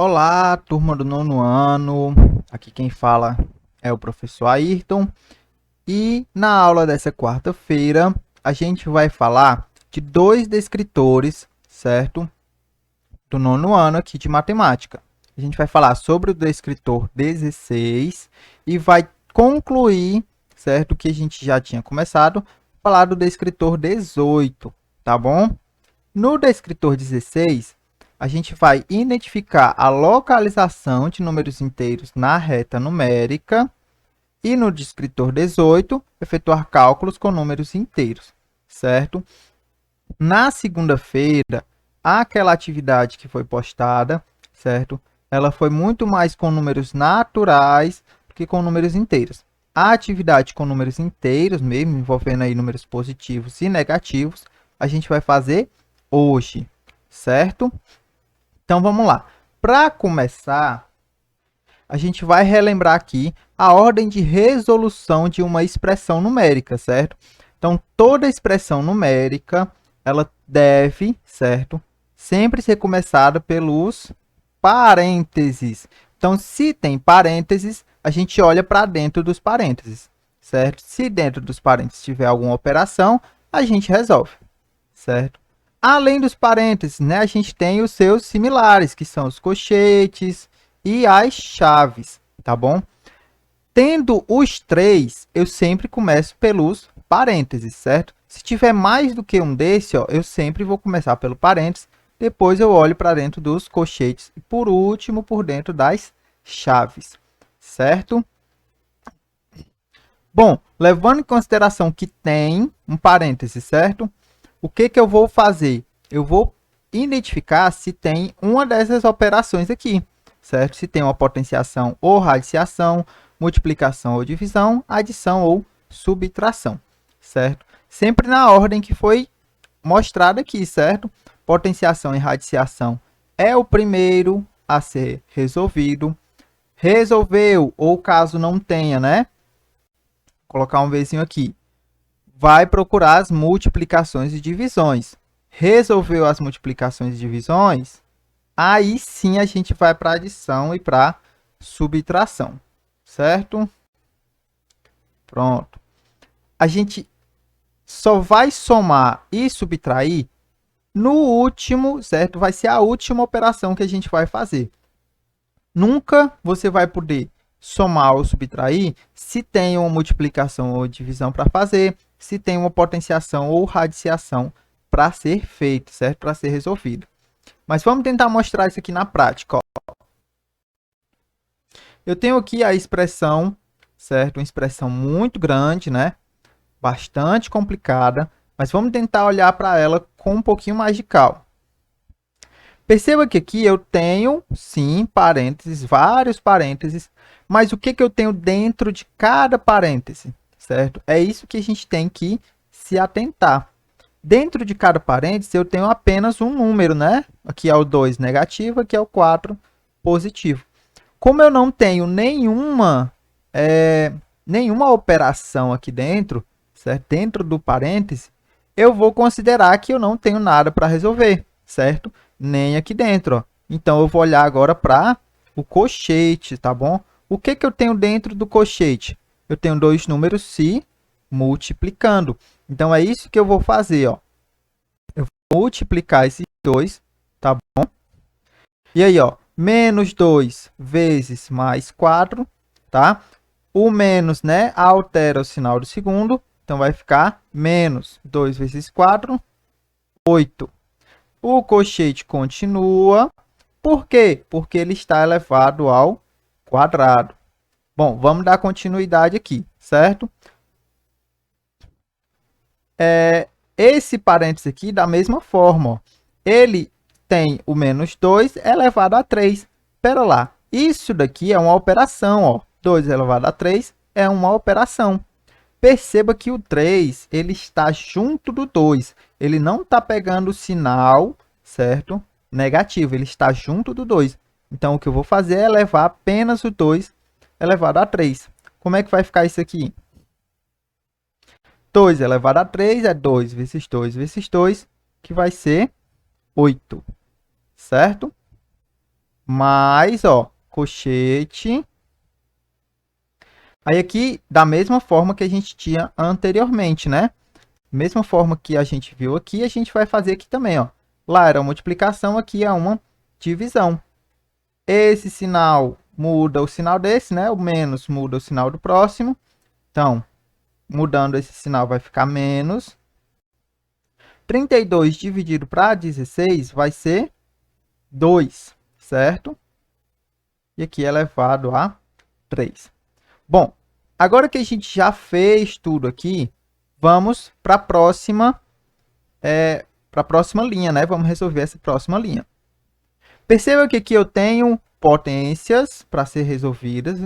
Olá, turma do nono ano. Aqui quem fala é o professor Ayrton. E na aula dessa quarta-feira, a gente vai falar de dois descritores, certo? Do nono ano aqui de matemática. A gente vai falar sobre o descritor 16 e vai concluir, certo? Que a gente já tinha começado, a falar do descritor 18, tá bom? No descritor 16, a gente vai identificar a localização de números inteiros na reta numérica e no descritor 18, efetuar cálculos com números inteiros, certo? Na segunda-feira, aquela atividade que foi postada, certo? Ela foi muito mais com números naturais do que com números inteiros. A atividade com números inteiros, mesmo envolvendo aí números positivos e negativos, a gente vai fazer hoje, certo? Então vamos lá. Para começar, a gente vai relembrar aqui a ordem de resolução de uma expressão numérica, certo? Então toda expressão numérica, ela deve, certo? Sempre ser começada pelos parênteses. Então se tem parênteses, a gente olha para dentro dos parênteses, certo? Se dentro dos parênteses tiver alguma operação, a gente resolve, certo? Além dos parênteses, né, a gente tem os seus similares, que são os colchetes e as chaves, tá bom? Tendo os três, eu sempre começo pelos parênteses, certo? Se tiver mais do que um desse, ó, eu sempre vou começar pelo parênteses, depois eu olho para dentro dos colchetes e, por último, por dentro das chaves, certo? Bom, levando em consideração que tem um parêntese, certo? O que eu vou fazer? Eu vou identificar se tem uma dessas operações aqui, certo? Se tem uma potenciação ou radiciação, multiplicação ou divisão, adição ou subtração, certo? Sempre na ordem que foi mostrada aqui, certo? Potenciação e radiciação é o primeiro a ser resolvido. Resolveu, ou caso não tenha, né? Vou colocar um vezinho aqui. Vai procurar as multiplicações e divisões. Resolveu as multiplicações e divisões? Aí sim a gente vai para adição e para subtração, certo? Pronto. A gente só vai somar e subtrair no último, certo? Vai ser a última operação que a gente vai fazer. Nunca você vai poder somar ou subtrair se tem uma multiplicação ou divisão para fazer, se tem uma potenciação ou radiciação para ser feito, certo? Para ser resolvido. Mas vamos tentar mostrar isso aqui na prática. Ó. Eu tenho aqui a expressão, certo? Uma expressão muito grande, né? Bastante complicada, mas vamos tentar olhar para ela com um pouquinho mais de calma. Perceba que aqui eu tenho, sim, parênteses, vários parênteses, mas o que eu tenho dentro de cada parêntese, certo? É isso que a gente tem que se atentar. Dentro de cada parêntese eu tenho apenas um número, né? Aqui é o 2 negativo, aqui é o 4 positivo. Como eu não tenho nenhuma operação aqui dentro, certo? Dentro do parêntese, eu vou considerar que eu não tenho nada para resolver, certo? Nem aqui dentro, ó. Então, eu vou olhar agora para o colchete, tá bom? O que eu tenho dentro do colchete? Eu tenho dois números se multiplicando. Então, é isso que eu vou fazer, ó. Eu vou multiplicar esses dois, tá bom? E aí, ó, menos 2 vezes mais 4, tá? O menos, né, altera o sinal do segundo, então vai ficar menos 2 vezes 4, 8. O colchete continua. Por quê? Porque ele está elevado ao quadrado. Bom, vamos dar continuidade aqui, certo? Esse parênteses aqui, da mesma forma, ó, ele tem o menos 2 elevado a 3. Espera lá, isso daqui é uma operação, ó. 2 elevado a 3 é uma operação. Perceba que o 3 ele está junto do 2. Ele não está pegando o sinal, certo? Negativo, ele está junto do 2. Então, o que eu vou fazer é elevar apenas o 2 elevado a 3. Como é que vai ficar isso aqui? 2 elevado a 3 é 2 vezes 2 vezes 2, que vai ser 8, certo? mais, ó, colchete. Aí aqui, da mesma forma que a gente tinha anteriormente, né? Mesma forma que a gente viu aqui, a gente vai fazer aqui também, ó. Lá era uma multiplicação, aqui é uma divisão. Esse sinal muda o sinal desse, né? O menos muda o sinal do próximo. Então, mudando esse sinal vai ficar menos. 32 dividido para 16 vai ser 2, certo? E aqui é elevado a 3. Bom, agora que a gente já fez tudo aqui, vamos para a próxima linha, né? Vamos resolver essa próxima linha. Perceba que aqui eu tenho potências para ser resolvidas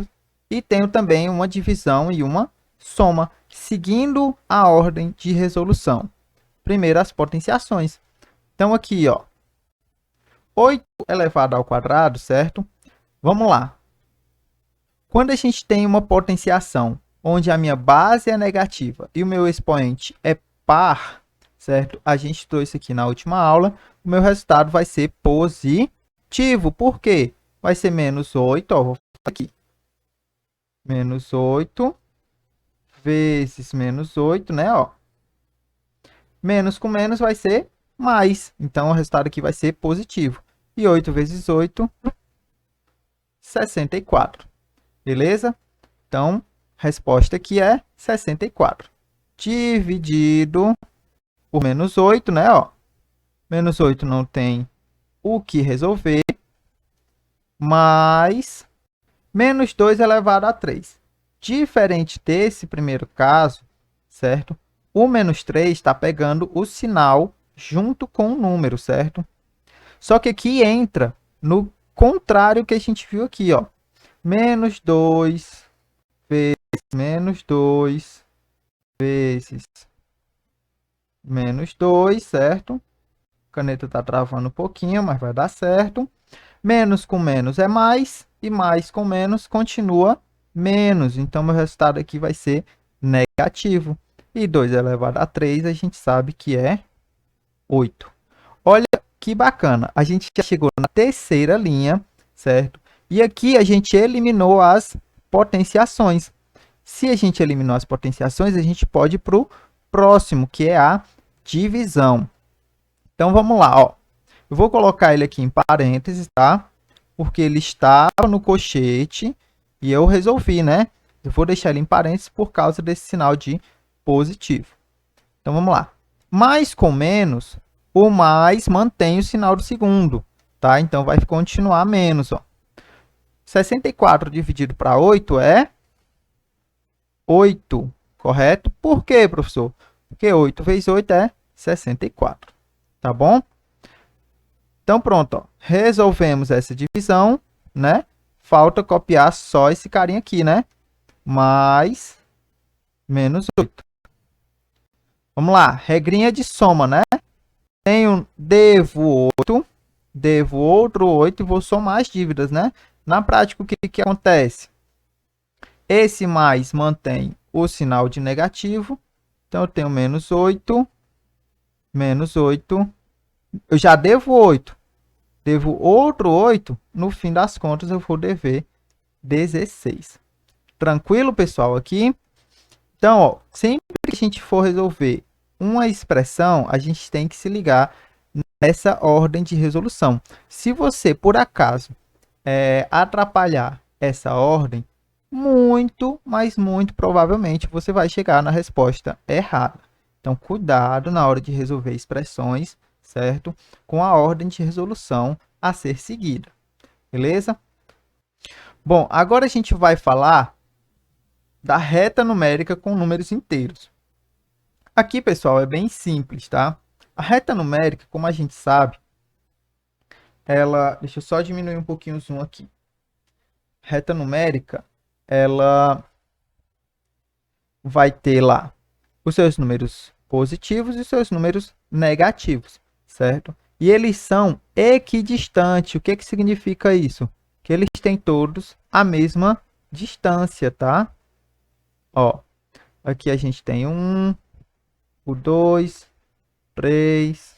e tenho também uma divisão e uma soma, seguindo a ordem de resolução. Primeiro, as potenciações. Então, aqui, ó, 8 elevado ao quadrado, certo? Vamos lá. Quando a gente tem uma potenciação onde a minha base é negativa e o meu expoente é par, certo? A gente estudou isso aqui na última aula. O meu resultado vai ser positivo. Por quê? Vai ser menos 8, ó, vou falar aqui. Menos 8 vezes menos 8, né, ó. Menos com menos vai ser mais. Então, o resultado aqui vai ser positivo. E 8 vezes 8, 64. Beleza? Então, a resposta aqui é 64. Dividido por menos 8, né, ó. Menos 8 não tem o que resolver. Mais menos 2 elevado a 3. Diferente desse primeiro caso, certo? O menos 3 está pegando o sinal junto com o número, certo? Só que aqui entra no contrário que a gente viu aqui, ó. Menos 2 vezes menos 2 vezes menos 2, certo? A caneta está travando um pouquinho, mas vai dar certo. Menos com menos é mais, e mais com menos continua menos. Então, meu resultado aqui vai ser negativo. E 2 elevado a 3, a gente sabe que é 8. Olha que bacana, a gente já chegou na terceira linha, certo? E aqui a gente eliminou as potenciações. Se a gente eliminou as potenciações, a gente pode ir para o próximo, que é a divisão. Então, vamos lá, ó. Eu vou colocar ele aqui em parênteses, tá? Porque ele estava no colchete e eu resolvi, né? Eu vou deixar ele em parênteses por causa desse sinal de positivo. Então, vamos lá. Mais com menos, o mais mantém o sinal do segundo, tá? Então, vai continuar menos, ó. 64 dividido para 8 é 8, correto? Por quê, professor? Porque 8 vezes 8 é 64, tá bom? Então, pronto, ó. Resolvemos essa divisão, né? Falta copiar só esse carinha aqui, né? Mais menos 8. Vamos lá, regrinha de soma, né? Devo 8, devo outro 8 e vou somar as dívidas, né? Na prática, o que acontece? Esse mais mantém o sinal de negativo. Então, eu tenho menos 8. Eu já devo 8. Devo outro 8. No fim das contas, eu vou dever 16. Tranquilo, pessoal, aqui? Então, ó, sempre que a gente for resolver uma expressão, a gente tem que se ligar nessa ordem de resolução. Se você, por acaso, atrapalhar essa ordem, muito, mas muito provavelmente você vai chegar na resposta errada. Então, cuidado na hora de resolver expressões, certo? Com a ordem de resolução a ser seguida. Beleza? Bom, agora a gente vai falar da reta numérica com números inteiros. Aqui, pessoal, é bem simples, tá? A reta numérica, como a gente sabe, ela... Deixa eu só diminuir um pouquinho o zoom aqui. Reta numérica, ela vai ter lá os seus números positivos e os seus números negativos, certo? E eles são equidistantes. O que que significa isso? Que eles têm todos a mesma distância, tá? Ó, aqui a gente tem o 2, 3,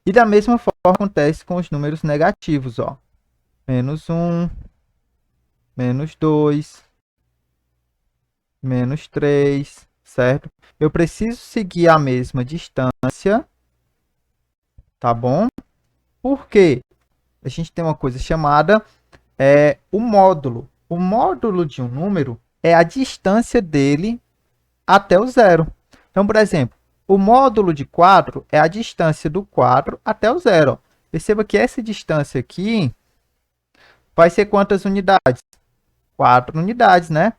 E da mesma forma acontece com os números negativos, ó. Menos 1, menos 2, menos 3, certo? Eu preciso seguir a mesma distância, tá bom? Por quê? A gente tem uma coisa chamada o módulo. O módulo de um número é a distância dele até o zero. Então, por exemplo, o módulo de 4 é a distância do 4 até o zero. Perceba que essa distância aqui vai ser quantas unidades? 4 unidades, né?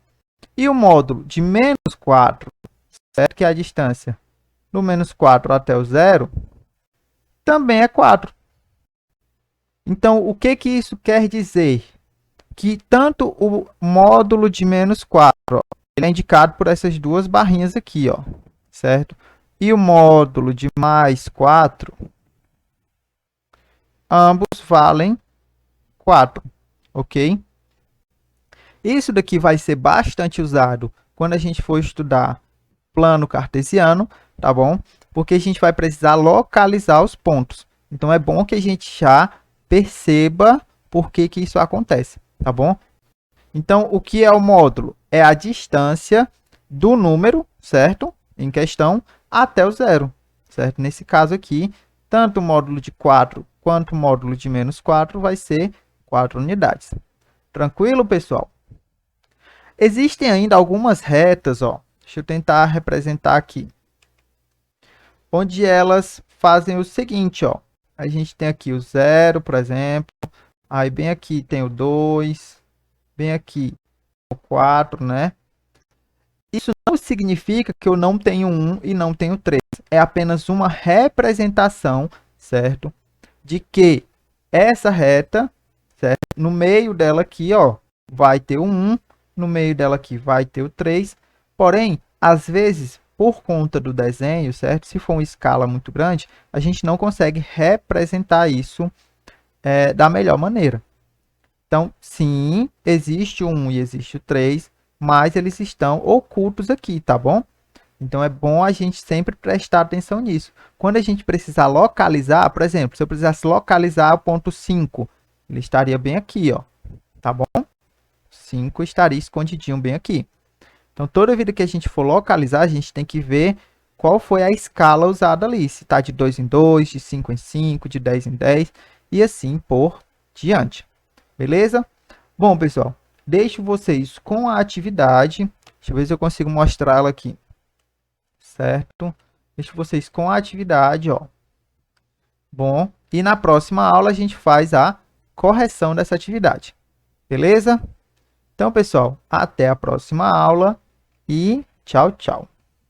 E o módulo de menos 4, certo? Que é a distância do menos 4 até o zero, também é 4. Então, o que que isso quer dizer? Que tanto o módulo de menos 4, ó, ele é indicado por essas duas barrinhas aqui, ó, certo? E o módulo de mais 4, ambos valem 4, ok? Isso daqui vai ser bastante usado quando a gente for estudar plano cartesiano, tá bom? Porque a gente vai precisar localizar os pontos. Então, é bom que a gente já perceba por que que isso acontece, tá bom? Então, o que é o módulo? É a distância do número, certo? Em questão, até o zero, certo? Nesse caso aqui, tanto o módulo de 4 quanto o módulo de menos 4 vai ser 4 unidades. Tranquilo, pessoal? Existem ainda algumas retas, ó. Deixa eu tentar representar aqui. Onde elas fazem o seguinte, ó. A gente tem aqui o 0, por exemplo. Aí, bem aqui tem o 2. Bem aqui o 4, né? Isso não significa que eu não tenho 1 e não tenho 3. É apenas uma representação, certo? De que essa reta, certo? No meio dela aqui, ó, vai ter o 1. No meio dela aqui vai ter o 3. Porém, às vezes, por conta do desenho, certo? Se for uma escala muito grande, a gente não consegue representar isso da melhor maneira. Então, sim, existe o 1 e existe o 3, mas eles estão ocultos aqui, tá bom? Então, é bom a gente sempre prestar atenção nisso. Quando a gente precisar localizar, por exemplo, se eu precisasse localizar o ponto 5, ele estaria bem aqui, ó, tá bom? 5 estaria escondidinho bem aqui. Então, toda vida que a gente for localizar, a gente tem que ver qual foi a escala usada ali. Se está de 2 em 2, de 5 em 5, de 10 em 10 e assim por diante. Beleza? Bom, pessoal, deixo vocês com a atividade. Deixa eu ver se eu consigo mostrar ela aqui. Certo? Deixo vocês com a atividade, ó. Bom, e na próxima aula a gente faz a correção dessa atividade. Beleza? Então, pessoal, até a próxima aula e tchau, tchau.